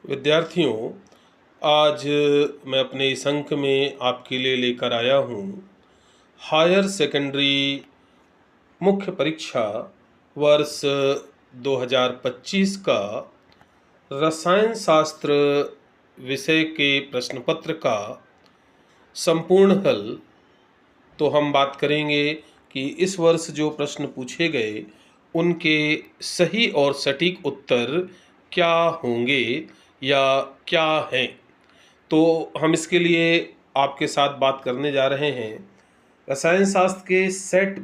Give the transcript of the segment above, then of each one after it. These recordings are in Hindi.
विद्यार्थियों, आज मैं अपने इस अंक में आपके लिए लेकर आया हूँ हायर सेकेंडरी मुख्य परीक्षा वर्ष 2025 का रसायन शास्त्र विषय के प्रश्न पत्र का संपूर्ण हल। तो हम बात करेंगे कि इस वर्ष जो प्रश्न पूछे गए उनके सही और सटीक उत्तर क्या होंगे या क्या हैं। तो हम इसके लिए आपके साथ बात करने जा रहे हैं रसायन शास्त्र के सेट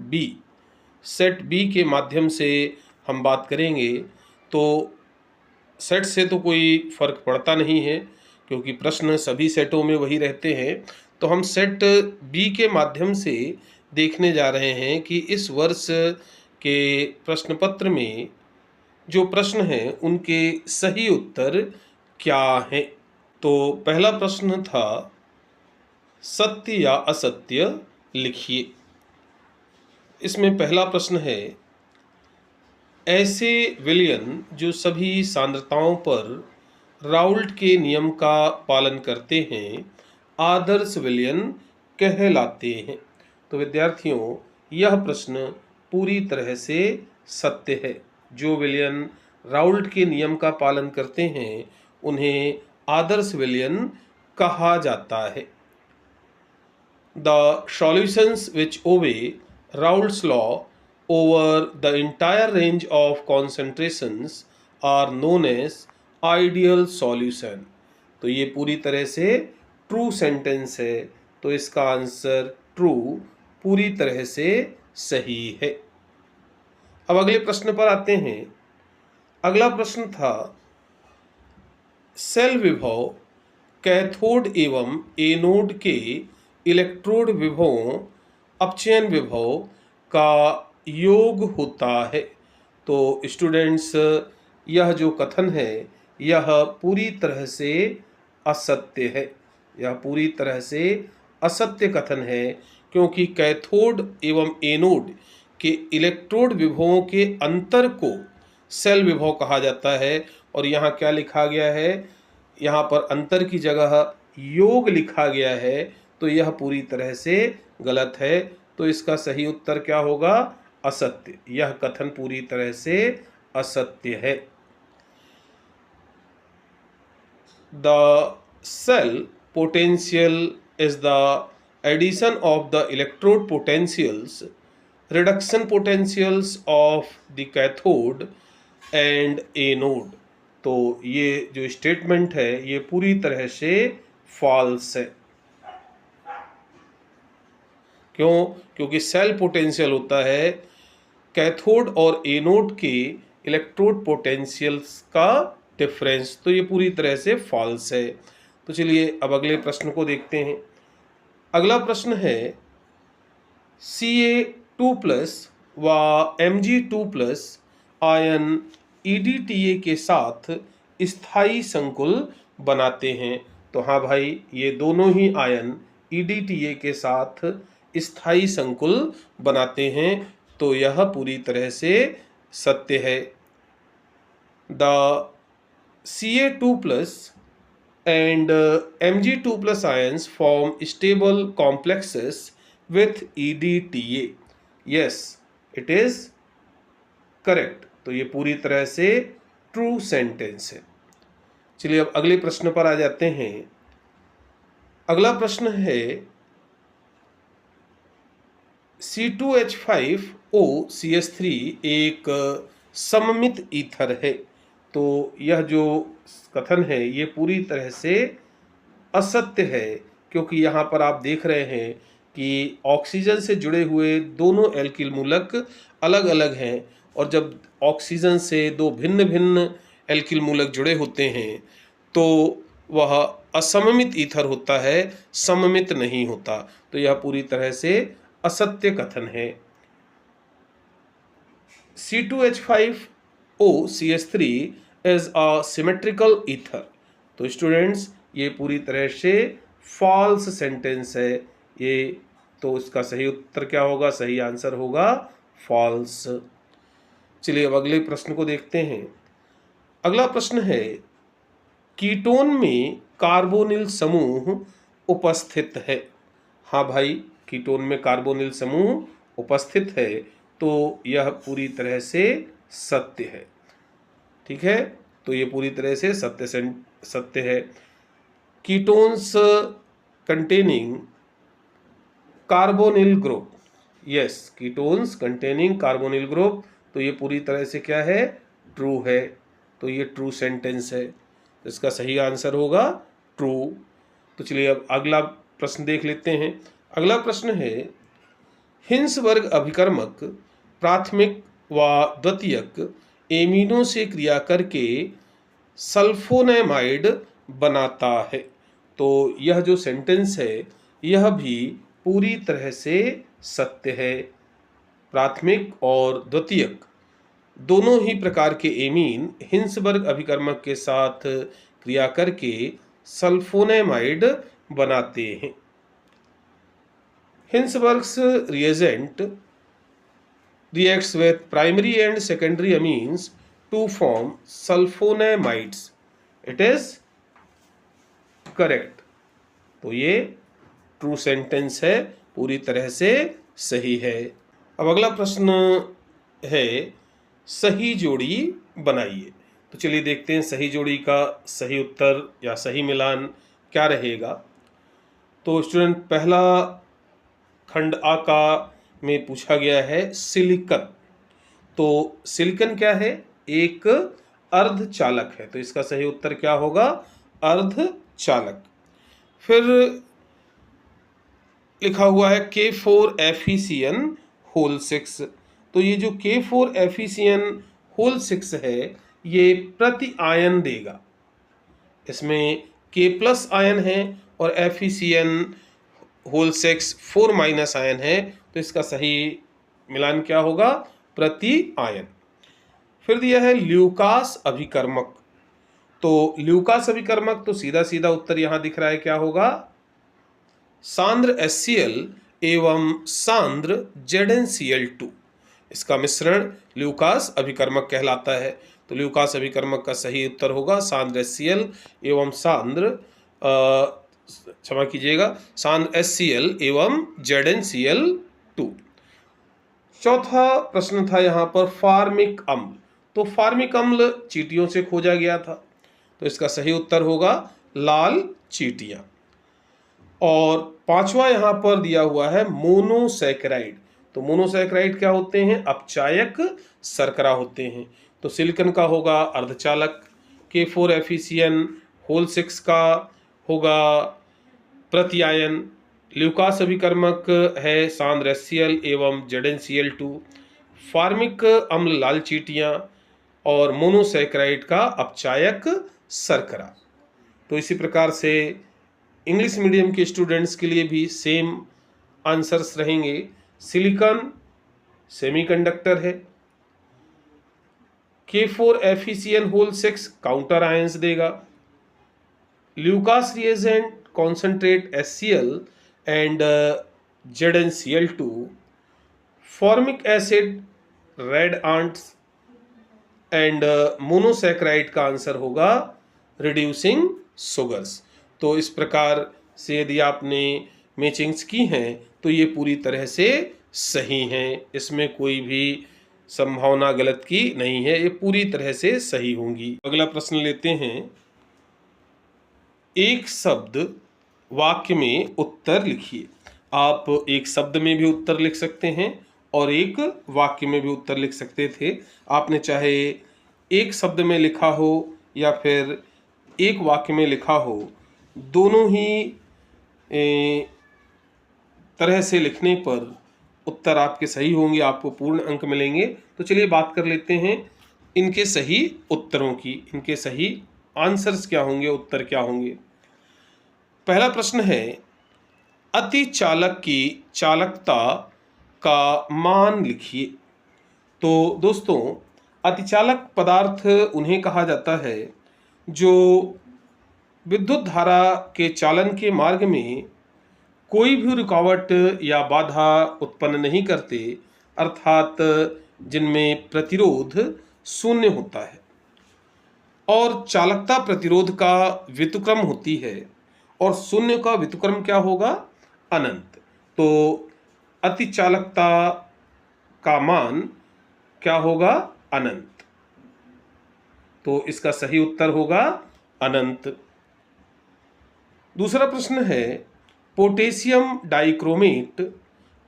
बी के माध्यम से हम बात करेंगे। तो सेट से तो कोई फ़र्क पड़ता नहीं है क्योंकि प्रश्न सभी सेटों में वही रहते हैं। तो हम सेट बी के माध्यम से देखने जा रहे हैं कि इस वर्ष के प्रश्न पत्र में जो प्रश्न हैं उनके सही उत्तर क्या हैं। तो पहला प्रश्न था सत्य या असत्य लिखिए। इसमें पहला प्रश्न है ऐसे विलयन जो सभी सांद्रताओं पर राउल्ट के नियम का पालन करते हैं आदर्श विलयन कहलाते हैं। तो विद्यार्थियों, यह प्रश्न पूरी तरह से सत्य है। जो विलयन राउल्ट के नियम का पालन करते हैं उन्हें आदर्श विलयन कहा जाता है। The solutions which obey Raoult's law over the entire range of concentrations are known as ideal solution। तो ये पूरी तरह से ट्रू सेंटेंस है, तो इसका आंसर ट्रू पूरी तरह से सही है। अब अगले प्रश्न पर आते हैं। अगला प्रश्न था सेल विभव कैथोड एवं एनोड के इलेक्ट्रोड विभवों अपचयन विभव का योग होता है। तो स्टूडेंट्स, यह जो कथन है यह पूरी तरह से असत्य है। यह पूरी तरह से असत्य कथन है क्योंकि कैथोड एवं एनोड के इलेक्ट्रोड विभवों के अंतर को सेल विभव कहा जाता है। और यहाँ क्या लिखा गया है, यहाँ पर अंतर की जगह योग लिखा गया है, तो यह पूरी तरह से गलत है। तो इसका सही उत्तर क्या होगा, असत्य। यह कथन पूरी तरह से असत्य है। The cell potential is the addition of the electrode potentials, reduction potentials of the cathode and anode। तो ये जो स्टेटमेंट है ये पूरी तरह से फॉल्स है। क्यों? क्योंकि सेल पोटेंशियल होता है कैथोड और एनोड के इलेक्ट्रोड पोटेंशियल्स का डिफरेंस। तो ये पूरी तरह से फॉल्स है। तो चलिए अब अगले प्रश्न को देखते हैं। अगला प्रश्न है Ca2+ व Mg2+ आयन EDTA के साथ स्थायी संकुल बनाते हैं। तो हाँ भाई, ये दोनों ही आयन EDTA के साथ स्थायी संकुल बनाते हैं, तो यह पूरी तरह से सत्य है। The Ca2+ and Mg2+ ions form stable complexes with EDTA। Yes, it is correct। तो ये पूरी तरह से ट्रू सेंटेंस है। चलिए अब अगले प्रश्न पर आ जाते हैं। अगला प्रश्न है C2H5OCH3 एक सममित ईथर है। तो यह जो कथन है ये पूरी तरह से असत्य है क्योंकि यहाँ पर आप देख रहे हैं कि ऑक्सीजन से जुड़े हुए दोनों एल्किल मूलक अलग अलग हैं, और जब ऑक्सीजन से दो भिन्न भिन्न एल्किल मूलक जुड़े होते हैं तो वह असममित ईथर होता है, सममित नहीं होता। तो यह पूरी तरह से असत्य कथन है। C2H5OCH3 is a symmetrical ether. तो स्टूडेंट्स, ये पूरी तरह से फॉल्स सेंटेंस है। ये तो इसका सही उत्तर क्या होगा, सही आंसर होगा फॉल्स। चलिए अब अगले प्रश्न को देखते हैं। अगला प्रश्न है कीटोन में कार्बोनिल समूह उपस्थित है। हाँ भाई, कीटोन में कार्बोनिल समूह उपस्थित है, तो यह पूरी तरह से सत्य है। ठीक है, तो ये पूरी तरह से सत्य है। Ketones containing carbonyl group, yes, ketones containing carbonyl group, तो ये पूरी तरह से क्या है, ट्रू है। तो ये ट्रू सेंटेंस है, तो इसका सही आंसर होगा ट्रू। तो चलिए अब अगला प्रश्न देख लेते हैं। अगला प्रश्न है, हिंसवर्ग अभिकर्मक प्राथमिक व द्वितीयक एमिनो से क्रिया करके सल्फोनेमाइड बनाता है। तो यह जो सेंटेंस है यह भी पूरी तरह से सत्य है। प्राथमिक और द्वितीयक दोनों ही प्रकार के एमीन हिंसवर्ग अभिकर्मक के साथ क्रिया करके सल्फोनेमाइड बनाते हैं। हिंसवर्ग्स reagent reacts with primary and secondary amines to form sulfonamides. It is correct. तो ये ट्रू सेंटेंस है, पूरी तरह से सही है। अब अगला प्रश्न है, सही जोड़ी बनाइए। तो चलिए देखते हैं सही जोड़ी का सही उत्तर या सही मिलान क्या रहेगा। तो स्टूडेंट, पहला खंड आ का में पूछा गया है सिलिकन। तो सिलिकन क्या है, एक अर्धचालक है, तो इसका सही उत्तर क्या होगा, अर्धचालक। फिर लिखा हुआ है K4FeCN6। तो ये जो K4FeCN6 है ये प्रति आयन देगा। इसमें K+ आयन है और FeCN6 4- आयन है, तो इसका सही मिलान क्या होगा, प्रति आयन। फिर दिया है ल्यूकास अभिकर्मक। तो ल्यूकास अभिकर्मक, तो सीधा सीधा उत्तर यहां दिख रहा है, क्या होगा, सांद्र HCl एवं सांद्र ZnCl2, इसका मिश्रण ल्यूकास अभिकर्मक कहलाता है। तो ल्यूकास अभिकर्मक का सही उत्तर होगा सांद्र HCl एवं सांद्र क्षमा कीजिएगा, सांद्र HCl एवं ZnCl2। चौथा प्रश्न था यहाँ पर फार्मिक अम्ल। तो फार्मिक अम्ल चींटियों से खोजा गया था, तो इसका सही उत्तर होगा लाल चींटियां। और पांचवा यहाँ पर दिया हुआ है मोनोसैकेराइड। तो मोनोसैकेराइड क्या होते हैं, अपचायक शर्करा होते हैं। तो सिलिकॉन का होगा अर्धचालक, K4FeCN6 का होगा प्रत्यायन, ल्यूकास अभिकर्मक है सांद्र HCl एवं ZnCl2, फार्मिक अम्ल लाल चींटियां और मोनोसैकेराइड का अपचायक शर्करा। तो इसी प्रकार से इंग्लिश मीडियम के स्टूडेंट्स के लिए भी सेम आंसर्स रहेंगे। सिलिकॉन सेमीकंडक्टर है, K4FeCN6 काउंटर आयंस देगा, Lucas reagent concentrate HCl and ZnCl2, formic acid red ants and monosaccharide का आंसर होगा रिड्यूसिंग शुगर्स। तो इस प्रकार से यदि आपने मैचिंग्स की हैं तो ये पूरी तरह से सही हैं, इसमें कोई भी संभावना गलत की नहीं है, ये पूरी तरह से सही होंगी। अगला प्रश्न लेते हैं, एक शब्द वाक्य में उत्तर लिखिए। आप एक शब्द में भी उत्तर लिख सकते हैं और एक वाक्य में भी उत्तर लिख सकते थे। आपने चाहे एक शब्द में लिखा हो या फिर एक वाक्य में लिखा हो, दोनों ही तरह से लिखने पर उत्तर आपके सही होंगे, आपको पूर्ण अंक मिलेंगे। तो चलिए बात कर लेते हैं इनके सही उत्तरों की, इनके सही आंसर्स क्या होंगे, उत्तर क्या होंगे। पहला प्रश्न है, अति चालक की चालकता का मान लिखिए। तो दोस्तों, अतिचालक पदार्थ उन्हें कहा जाता है जो विद्युत धारा के चालन के मार्ग में कोई भी रुकावट या बाधा उत्पन्न नहीं करते, अर्थात जिनमें प्रतिरोध शून्य होता है। और चालकता प्रतिरोध का व्युत्क्रम होती है, और शून्य का व्युत्क्रम क्या होगा? अनंत। तो अति चालकता का मान क्या होगा? अनंत। तो इसका सही उत्तर होगा अनंत। दूसरा प्रश्न है, पोटेशियम डाइक्रोमेट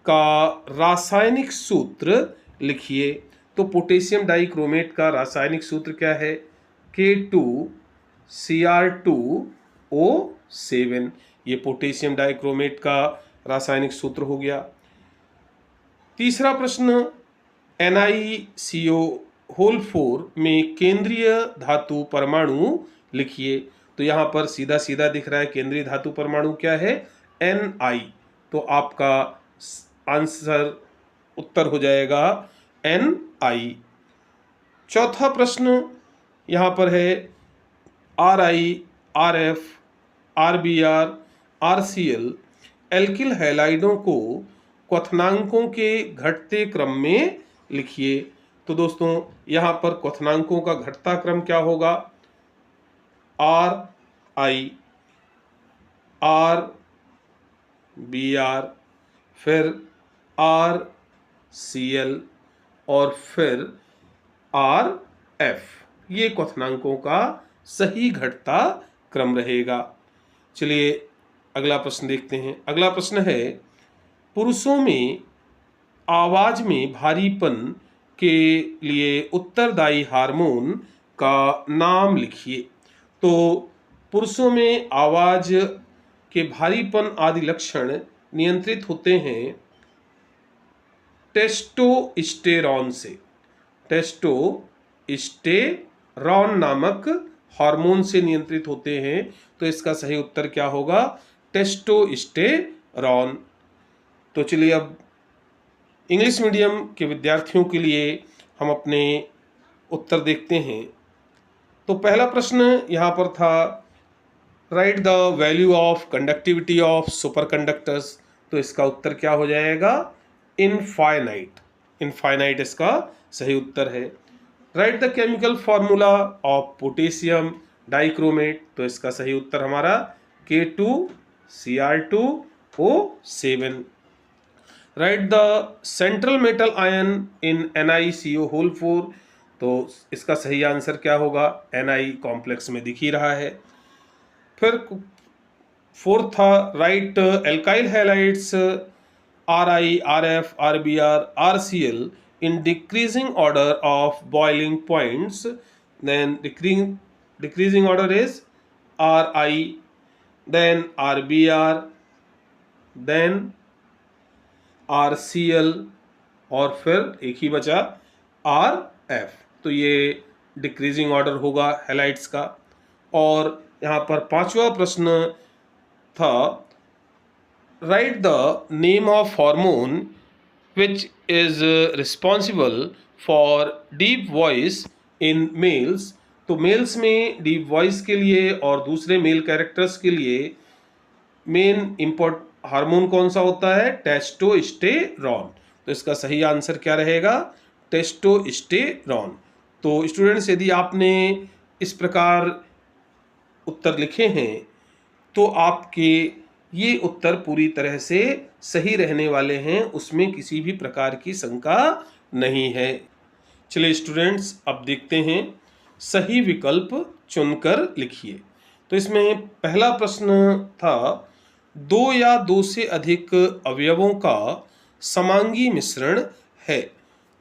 का रासायनिक सूत्र लिखिए। तो पोटेशियम डाइक्रोमेट का रासायनिक सूत्र क्या है? K2Cr2O7। ये पोटेशियम डाइक्रोमेट का रासायनिक सूत्र हो गया। तीसरा प्रश्न, NiCO4 में केंद्रीय धातु परमाणु लिखिए। तो यहाँ पर सीधा सीधा दिख रहा है केंद्रीय धातु परमाणु क्या है? Ni। तो आपका आंसर उत्तर हो जाएगा Ni। चौथा प्रश्न यहाँ पर है, Ri, Rf, Rbr, Rcl alkyl हैलाइडों को क्वथनांकों के घटते क्रम में लिखिए। तो दोस्तों यहाँ पर क्वथनांकों का घटता क्रम क्या होगा? Ri, Rbr, फिर Rcl और फिर Rf। ये क्वथनांकों का सही घटता क्रम रहेगा। चलिए अगला प्रश्न देखते हैं। अगला प्रश्न है, पुरुषों में आवाज में भारीपन के लिए उत्तरदायी हार्मोन का नाम लिखिए। तो पुरुषों में आवाज के भारीपन आदि लक्षण नियंत्रित होते हैं टेस्टोस्टेरॉन से। टेस्टोस्टेरॉन नामक हार्मोन से नियंत्रित होते हैं। तो इसका सही उत्तर क्या होगा? टेस्टोस्टेरॉन। तो चलिए अब इंग्लिश मीडियम के विद्यार्थियों के लिए हम अपने उत्तर देखते हैं। तो पहला प्रश्न यहाँ पर था, right the value of conductivity of superconductors. तो इसका उत्तर क्या हो जाएगा? इनफाइनाइट। इनफाइनाइट इसका सही उत्तर है। Right the chemical formula of potassium dichromate. तो इसका सही उत्तर हमारा K2Cr2O7। Right the central metal ion in NiCO4। तो इसका सही आंसर क्या होगा? Ni कॉम्प्लेक्स में दिख ही रहा है। फिर फोर्थ था, right alkyl halides Ri, Rf, Rbr, Rcl in decreasing order of boiling points. Then decreasing order is Ri, then Rbr, then Rcl और फिर एक ही बचा Rf। तो ये डिक्रीजिंग ऑर्डर होगा हैलाइड्स का। और यहाँ पर पांचवा प्रश्न था, right the name of hormone which is responsible for deep voice in males. तो मेल्स में डीप वॉइस के लिए और दूसरे मेल कैरेक्टर्स के लिए मेन इंपॉर्ट हार्मोन कौन सा होता है? टेस्टोस्टेरॉन। तो इसका सही आंसर क्या रहेगा? टेस्टोस्टेरॉन। तो स्टूडेंट्स यदि आपने इस प्रकार उत्तर लिखे हैं तो आपके ये उत्तर पूरी तरह से सही रहने वाले हैं, उसमें किसी भी प्रकार की शंका नहीं है। चलिए स्टूडेंट्स अब देखते हैं, सही विकल्प चुनकर लिखिए। तो इसमें पहला प्रश्न था, दो या दो से अधिक अवयवों का समांगी मिश्रण है।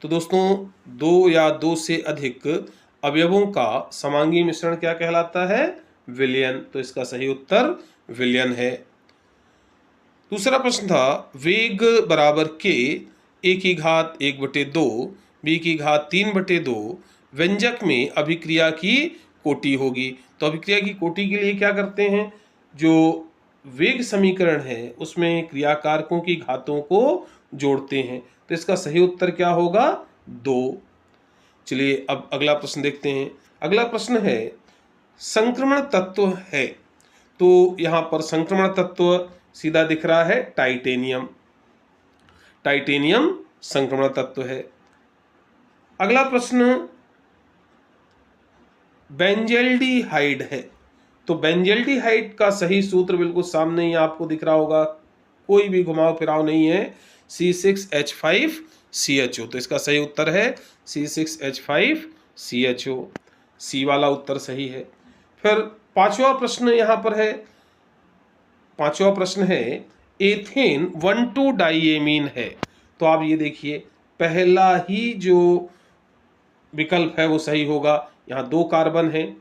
तो दोस्तों दो या दो से अधिक अवयवों का समांगी मिश्रण क्या कहलाता है? विलयन। तो इसका सही उत्तर विलयन है। दूसरा प्रश्न था, वेग बराबर के a⁴1/2 b⁴3/2 व्यंजक में अभिक्रिया की कोटि होगी। तो अभिक्रिया की कोटि के लिए क्या करते हैं? जो वेग समीकरण है उसमें क्रियाकारकों की घातों को जोड़ते हैं। तो इसका सही उत्तर क्या होगा? 2। चलिए अब अगला प्रश्न देखते हैं। अगला प्रश्न है, संक्रमण तत्व है। तो यहाँ पर संक्रमण तत्व सीधा दिख रहा है टाइटेनियम। टाइटेनियम संक्रमण तत्व है। अगला प्रश्न, बेंजल्डिहाइड है। तो बेंजल्डिहाइड का सही सूत्र बिल्कुल सामने ही आपको दिख रहा होगा, कोई भी घुमाव फिराव नहीं है, C6H5CHO। तो इसका सही उत्तर है C6H5CHO। सी वाला उत्तर सही है। फिर पांचवा प्रश्न यहाँ पर है, पांचवा प्रश्न है एथेन 1,2 डाइएमीन है। तो आप ये देखिए, पहला ही जो विकल्प है वो सही होगा। यहाँ 2 कार्बन है,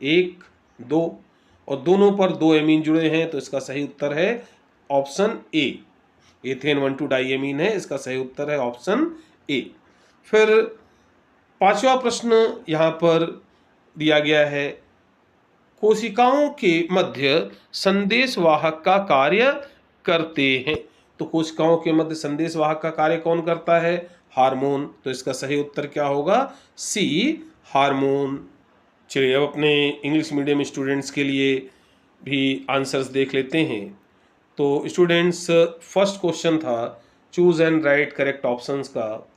1 2, और दोनों पर 2 एमीन जुड़े हैं, तो इसका सही उत्तर है ऑप्शन ए। एथेन 1,2 डाइएमीन है, इसका सही उत्तर है ऑप्शन ए। फिर पांचवा प्रश्न यहाँ पर दिया गया है, कोशिकाओं के मध्य संदेशवाहक का कार्य करते हैं। तो कोशिकाओं के मध्य संदेशवाहक का कार्य कौन करता है? हार्मोन। तो इसका सही उत्तर क्या होगा? सी, हार्मोन। चलिए अब अपने इंग्लिश मीडियम स्टूडेंट्स के लिए भी आंसर्स देख लेते हैं। तो स्टूडेंट्स, फर्स्ट क्वेश्चन था choose and write correct options का।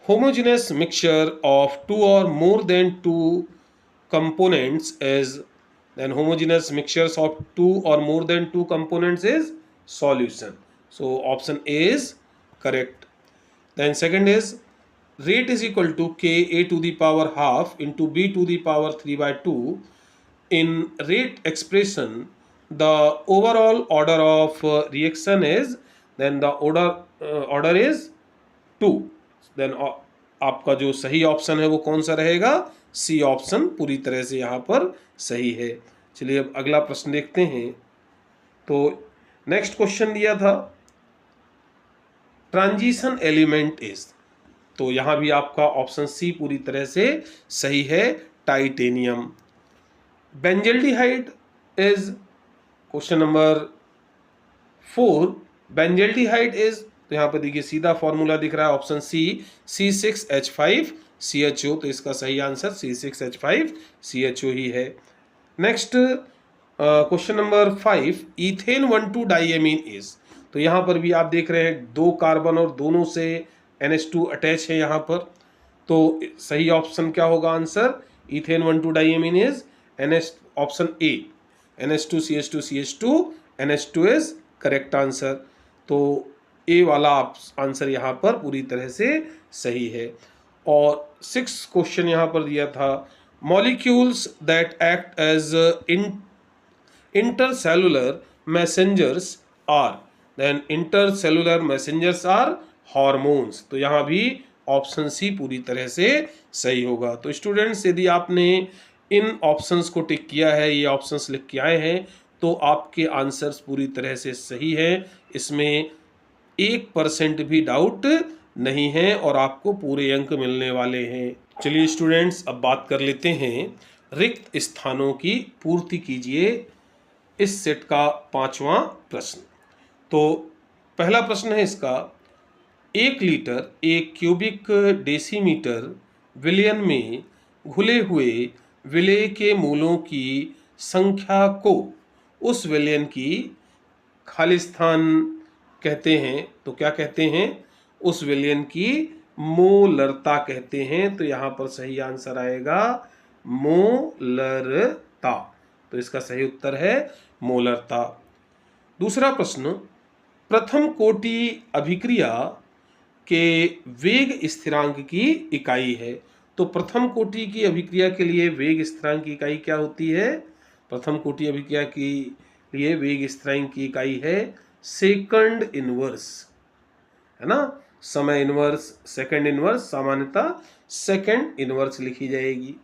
Homogenous mixture of 2 or more than 2 components is, then homogeneous mixtures of 2 or more than 2 components is solution. So option A is correct. Then second is rate is equal to K A to the power half into B to the power 3/2. In rate expression, the overall order of reaction is, then the order is 2. Then आपका जो सही ऑप्शन है वो कौन सा रहेगा? सी ऑप्शन पूरी तरह से यहाँ पर सही है। चलिए अब अगला प्रश्न देखते हैं। तो नेक्स्ट क्वेश्चन दिया था ट्रांजिशन एलिमेंट इज, तो यहाँ भी आपका ऑप्शन सी पूरी तरह से सही है, titanium. Benzaldehyde is question number 4, benzaldehyde is, तो यहाँ पर देखिए सीधा फॉर्मूला दिख रहा है ऑप्शन सी, C6H5CHO। तो इसका सही आंसर C6H5CHO ही है। Next question number 5, ethane 1,2 diamine is, तो यहाँ पर भी आप देख रहे हैं 2 कार्बन और दोनों से NH2 अटैच है यहाँ पर। तो सही ऑप्शन क्या होगा answer? Ethane 1,2 diamine is NH, option A, NH2CH2CH2, NH2 is correct answer. तो ए वाला आंसर यहाँ पर पूरी तरह से सही है। और 6 क्वेश्चन यहाँ पर दिया था, molecules that act as intercellular messengers are, then intercellular messengers are hormones. तो यहाँ भी ऑप्शन सी पूरी तरह से सही होगा। तो स्टूडेंट्स, यदि आपने इन ऑप्शंस को टिक किया है, ये ऑप्शंस लिख के आए हैं, तो आपके आंसर्स पूरी तरह से सही है, इसमें 1% भी डाउट नहीं है और आपको पूरे अंक मिलने वाले हैं। चलिए स्टूडेंट्स, अब बात कर लेते हैं रिक्त स्थानों की पूर्ति कीजिए, इस सेट का 5वां प्रश्न। तो पहला प्रश्न है इसका, 1 लीटर 1 क्यूबिक डेसीमीटर विलयन में घुले हुए विलेय के मूलों की संख्या को उस विलयन की खालिस्तान कहते हैं। तो क्या कहते हैं? उस विलयन की मोलरता कहते हैं। तो यहाँ पर सही आंसर आएगा मोलरता। तो इसका सही उत्तर है मोलरता। दूसरा प्रश्न, प्रथम कोटि अभिक्रिया के वेग स्थिरांक की इकाई है। तो प्रथम कोटि की अभिक्रिया के लिए वेग स्थिरांक की इकाई क्या होती है? प्रथम कोटि अभिक्रिया के लिए वेग स्थिरांक की इकाई है सेकंड इनवर्स, है ना। समय इनवर्स, सेकंड इनवर्स, सामान्यतः सेकंड इनवर्स लिखी जाएगी,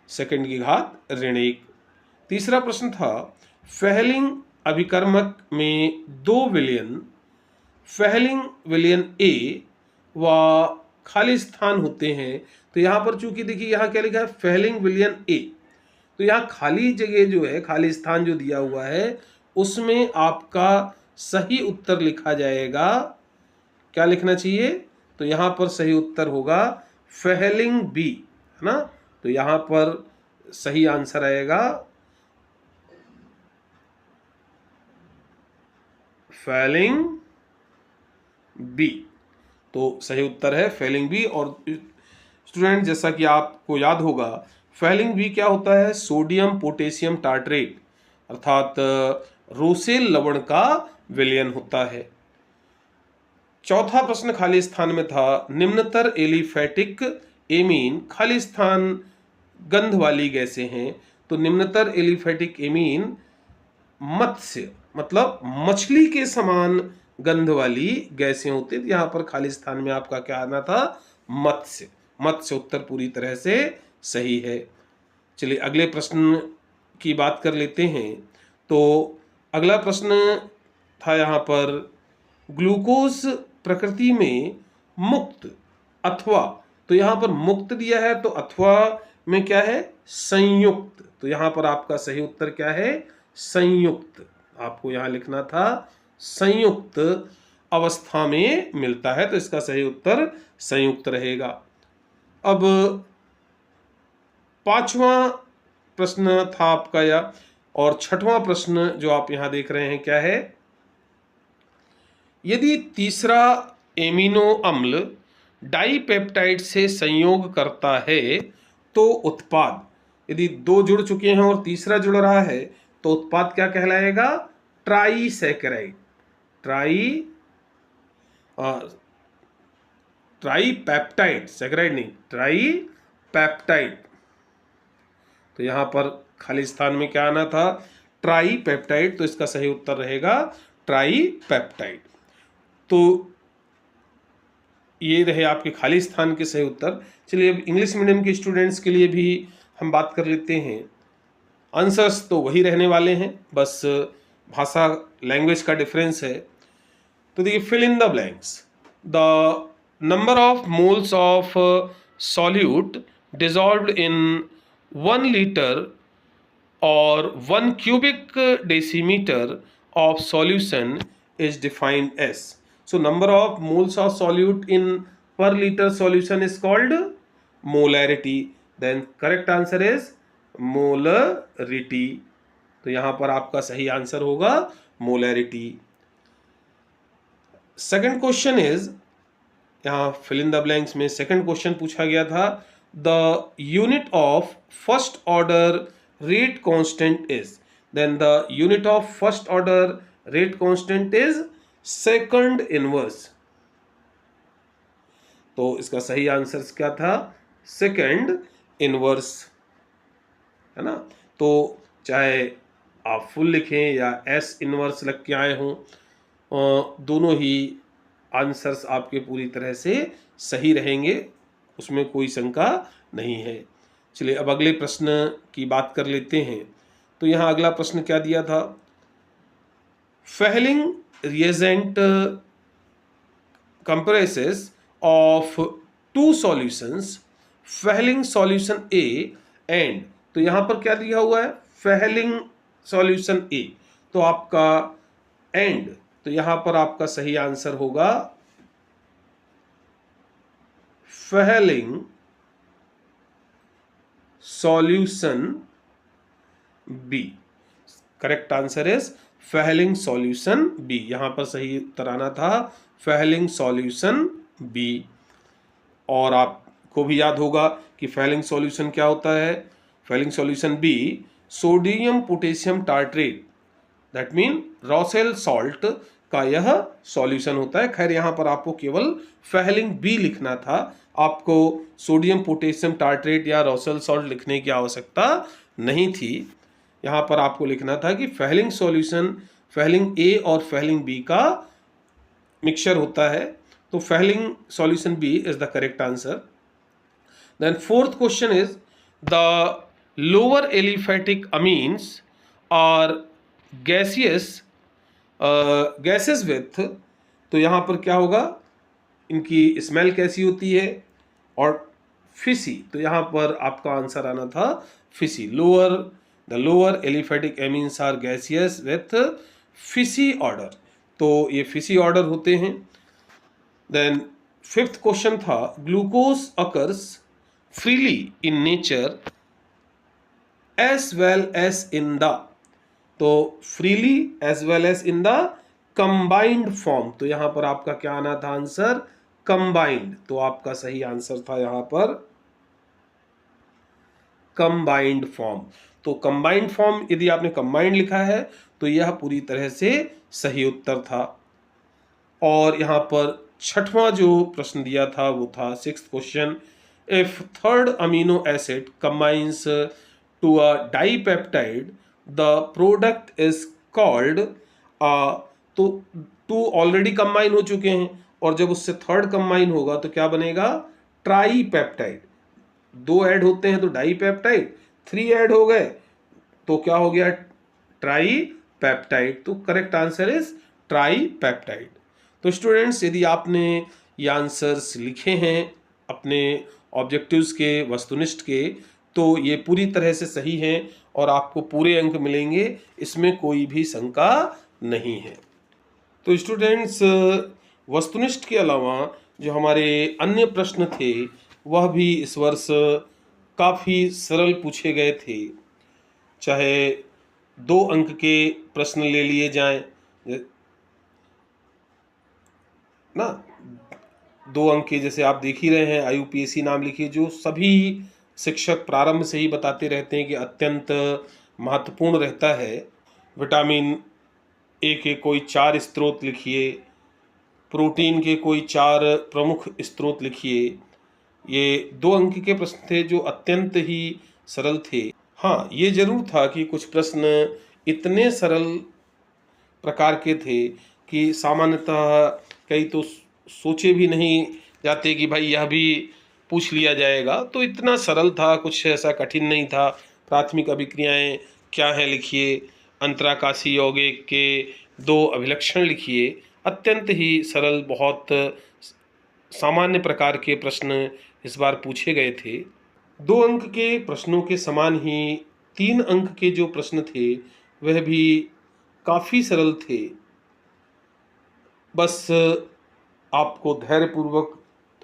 सेकंड की घात ऋण 1। तीसरा प्रश्न था, फेहलिंग अभिकर्मक में 2 विलयन फेहलिंग विलयन ए व खाली स्थान होते हैं। तो यहाँ पर चूंकि देखिए यहाँ क्या लिखा है, फेहलिंग विलयन ए, तो यहाँ खाली जगह जो है, खाली स्थान जो दिया हुआ है, उसमें आपका सही उत्तर लिखा जाएगा, क्या लिखना चाहिए? तो यहाँ पर सही उत्तर होगा फेहलिंग बी, है ना। तो यहाँ पर सही आंसर आएगा फेलिंग बी। तो सही उत्तर है फेलिंग बी। और स्टूडेंट जैसा कि आपको याद होगा, फेलिंग बी क्या होता है? सोडियम पोटेशियम टार्ट्रेट अर्थात रोसेल लवण का विलयन होता है। चौथा प्रश्न खाली स्थान में था, निम्नतर एलिफैटिक एमीन खाली स्थान गंध वाली गैसें हैं। तो निम्नतर एलिफैटिक एमीन मत्स्य मतलब मछली के समान गंध वाली गैसें होती थी। यहां पर खाली स्थान में आपका क्या आना था? मत्स्य। मत्स्य उत्तर पूरी तरह से सही है। चलिए अगले प्रश्न की बात कर लेते हैं। तो अगला प्रश्न था यहाँ पर, ग्लूकोज प्रकृति में मुक्त अथवा, तो यहाँ पर मुक्त दिया है तो अथवा में क्या है? संयुक्त। तो यहाँ पर आपका सही उत्तर क्या है? संयुक्त। आपको यहाँ लिखना था संयुक्त अवस्था में मिलता है, तो इसका सही उत्तर संयुक्त रहेगा। अब पांचवा प्रश्न था आपका या, और छठवां प्रश्न जो आप यहां देख रहे हैं क्या है? यदि तीसरा एमिनो अम्ल डाइपेप्टाइड से संयोग करता है तो उत्पाद, यदि दो जुड़ चुके हैं और तीसरा जुड़ रहा है तो उत्पाद क्या कहलाएगा? ट्राइसैकेराइड। ट्राइपेप्टाइड, सैकेराइड नहीं, ट्राइपेप्टाइड। तो यहां पर खाली स्थान में क्या आना था? ट्राइपेप्टाइड। तो इसका सही उत्तर रहेगा ट्राइपेप्टाइड। तो ये रहे आपके खाली स्थान के सही उत्तर। चलिए अब इंग्लिश मीडियम के स्टूडेंट्स के लिए भी हम बात कर लेते हैं। आंसर्स तो वही रहने वाले हैं, बस भाषा लैंग्वेज का डिफरेंस है। तो देखिए, fill in the blanks. The number of moles of solute dissolved in 1 litre or 1 cubic decimeter of solution is defined as. So number of moles of solute in per liter solution is called molarity. Then correct answer is molarity. तो यहां पर आपका सही आंसर होगा molarity. सेकंड क्वेश्चन इज, यहां फिल इन द ब्लैंक्स में सेकंड क्वेश्चन पूछा गया था, the unit of first order rate constant is, then the unit of first order rate constant is second inverse. तो इसका सही आंसर क्या था? सेकंड इनवर्स, है ना। तो चाहे आप फुल लिखें या एस इनवर्स लग के आए हों, दोनों ही आंसर्स आपके पूरी तरह से सही रहेंगे, उसमें कोई शंका नहीं है। चलिए अब अगले प्रश्न की बात कर लेते हैं। तो यहाँ अगला प्रश्न क्या दिया था? Fehling reagent compresses of 2 solutions, Fehling solution A and, तो यहाँ पर क्या दिया हुआ है? फेहलिंग सॉल्यूशन ए। तो आपका एंड, तो यहाँ पर आपका सही आंसर होगा Fehling solution B. Correct answer is Fehling solution B. यहां पर सही उत्तर आना था फेहलिंग सॉल्यूशन बी। और आपको भी याद होगा कि फेहलिंग सॉल्यूशन क्या होता है? Fehling solution B sodium potassium tartrate, that mean Rochelle salt का यह सॉल्यूशन होता है। खैर यहां पर आपको केवल फेहलिंग बी लिखना था, आपको सोडियम पोटेशियम टार्ट्रेट या रॉसेल सॉल्ट लिखने की आवश्यकता नहीं थी। यहाँ पर आपको लिखना था कि फेहलिंग सॉल्यूशन फेहलिंग ए और फेहलिंग बी का मिक्सचर होता है। तो Fehling solution B is the correct answer. Then fourth question is, the lower aliphatic amines are gaseous gases with, तो यहाँ पर क्या होगा? इनकी स्मेल कैसी होती है? और फिशी, तो यहाँ पर आपका आंसर आना था fishy. The lower aliphatic amines are gaseous with fishy order, तो ये फिशी ऑर्डर होते हैं। देन फिफ्थ क्वेश्चन था, glucose occurs freely in nature as well as in the, तो freely as well as in the combined form, तो यहां पर आपका क्या आना था आंसर? कंबाइंड। तो आपका सही आंसर था यहां पर कंबाइंड फॉर्म। तो कंबाइंड फॉर्म यदि आपने कंबाइंड लिखा है तो यह पूरी तरह से सही उत्तर था। और यहाँ पर छठवां जो प्रश्न दिया था वो था 6th question, if third amino acid combines to a dipeptide the product is called, तो टू ऑलरेडी कंबाइन हो चुके हैं और जब उससे थर्ड कंबाइन होगा तो क्या बनेगा, ट्राईपेप्टाइड। 2 ऐड होते हैं तो डाईपेप्टाइड, 3 ऐड हो गए तो क्या हो गया, ट्राईपेप्टाइड। तो करेक्ट आंसर इज ट्राईपेप्टाइड। तो स्टूडेंट्स यदि आपने ये आंसर्स लिखे हैं अपने ऑब्जेक्टिव्स के, वस्तुनिष्ठ के, तो ये पूरी तरह से सही हैं और आपको पूरे अंक मिलेंगे, इसमें कोई भी शंका नहीं है। तो स्टूडेंट्स वस्तुनिष्ठ के अलावा जो हमारे अन्य प्रश्न थे वह भी इस वर्ष काफ़ी सरल पूछे गए थे। चाहे 2 अंक के प्रश्न ले लिए जाएं ना, 2 अंक के, जैसे आप देख ही रहे हैं IUPAC नाम लिखिए, जो सभी शिक्षक प्रारंभ से ही बताते रहते हैं कि अत्यंत महत्वपूर्ण रहता है। विटामिन ए के कोई 4 स्रोत लिखिए, प्रोटीन के कोई 4 प्रमुख स्रोत लिखिए। ये 2 अंक के प्रश्न थे जो अत्यंत ही सरल थे। हाँ, ये जरूर था कि कुछ प्रश्न इतने सरल प्रकार के थे कि सामान्यतः कई तो सोचे भी नहीं जाते कि भाई यह भी पूछ लिया जाएगा। तो इतना सरल था, कुछ ऐसा कठिन नहीं था। प्राथमिक अभिक्रियाएं क्या हैं लिखिए, अंतराकाशी यौगिक के 2 अभिलक्षण लिखिए। अत्यंत ही सरल, बहुत सामान्य प्रकार के प्रश्न इस बार पूछे गए थे। 2 अंक के प्रश्नों के समान ही 3 अंक के जो प्रश्न थे वह भी काफ़ी सरल थे। बस आपको धैर्यपूर्वक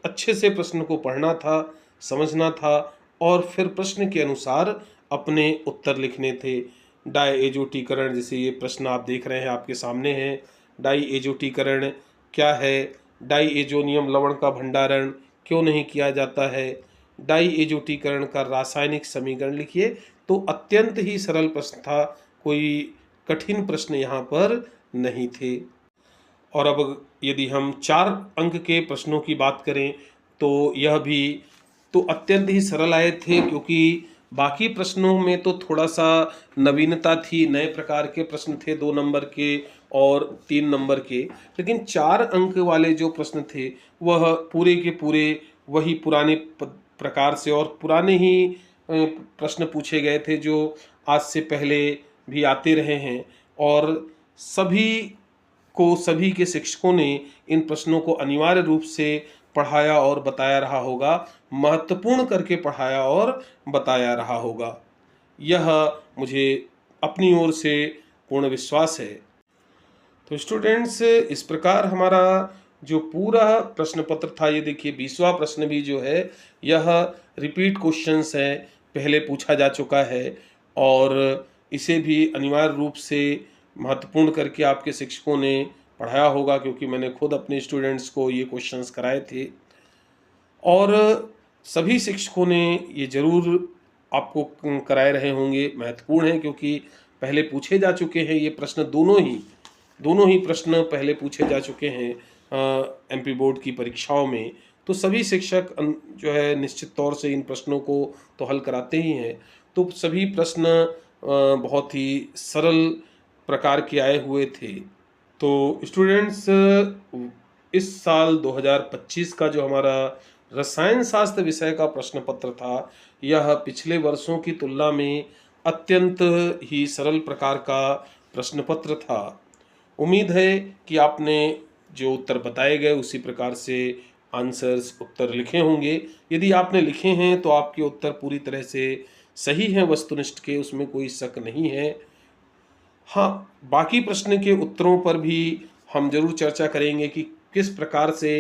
अच्छे से प्रश्न को पढ़ना था, समझना था और फिर प्रश्न के अनुसार अपने उत्तर लिखने थे। डायएजोटीकरण, जैसे ये प्रश्न आप देख रहे हैं आपके सामने है, डायएजोटीकरण क्या है, डायएजोनियम लवण का भंडारण क्यों नहीं किया जाता है, डायएजोटीकरण का रासायनिक समीकरण लिखिए। तो अत्यंत ही सरल प्रश्न था, कोई कठिन प्रश्न यहाँ पर नहीं थे। और अब यदि हम 4 अंक के प्रश्नों की बात करें तो यह भी तो अत्यंत ही सरल आए थे, क्योंकि बाकी प्रश्नों में तो थोड़ा सा नवीनता थी, नए प्रकार के प्रश्न थे 2 नंबर के और 3 नंबर के। लेकिन 4 अंक वाले जो प्रश्न थे वह पूरे के पूरे वही पुराने प्रकार से और पुराने ही प्रश्न पूछे गए थे जो आज से पहले भी आते रहे हैं। और सभी के शिक्षकों ने इन प्रश्नों को अनिवार्य रूप से पढ़ाया और बताया रहा होगा, महत्वपूर्ण करके पढ़ाया और बताया रहा होगा, यह मुझे अपनी ओर से पूर्ण विश्वास है। तो स्टूडेंट्स इस प्रकार हमारा जो पूरा प्रश्न पत्र था, ये देखिए 20वां प्रश्न भी जो है यह रिपीट क्वेश्चंस है, पहले पूछा जा चुका है और इसे भी अनिवार्य रूप से महत्वपूर्ण करके आपके शिक्षकों ने पढ़ाया होगा, क्योंकि मैंने खुद अपने स्टूडेंट्स को ये क्वेश्चंस कराए थे। और सभी शिक्षकों ने ये ज़रूर आपको कराए रहे होंगे, महत्वपूर्ण है क्योंकि पहले पूछे जा चुके हैं ये प्रश्न, दोनों ही प्रश्न पहले पूछे जा चुके हैं MP बोर्ड की परीक्षाओं में। तो सभी शिक्षक जो है निश्चित तौर से इन प्रश्नों को तो हल कराते ही हैं। तो सभी प्रश्न बहुत ही सरल प्रकार के आए हुए थे। तो स्टूडेंट्स इस साल 2025 का जो हमारा रसायन शास्त्र विषय का प्रश्न पत्र था, यह पिछले वर्षों की तुलना में अत्यंत ही सरल प्रकार का प्रश्न पत्र था। उम्मीद है कि आपने जो उत्तर बताए गए उसी प्रकार से आंसर्स उत्तर लिखे होंगे। यदि आपने लिखे हैं तो आपके उत्तर पूरी तरह से सही हैं वस्तुनिष्ठ के, उसमें कोई शक नहीं है। हाँ, बाकी प्रश्न के उत्तरों पर भी हम जरूर चर्चा करेंगे कि किस प्रकार से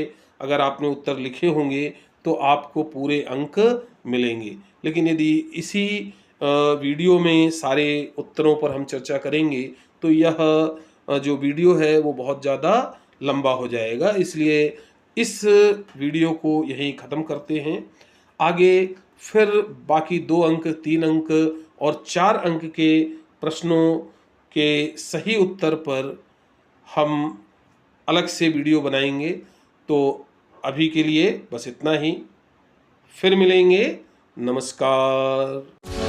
अगर आपने उत्तर लिखे होंगे तो आपको पूरे अंक मिलेंगे। लेकिन यदि इसी वीडियो में सारे उत्तरों पर हम चर्चा करेंगे तो यह जो वीडियो है वो बहुत ज़्यादा लंबा हो जाएगा, इसलिए इस वीडियो को यहीं ख़त्म करते हैं। आगे फिर बाकी 2 अंक, 3 अंक और 4 अंक के प्रश्नों के सही उत्तर पर हम अलग से वीडियो बनाएंगे। तो अभी के लिए बस इतना ही, फिर मिलेंगे। नमस्कार।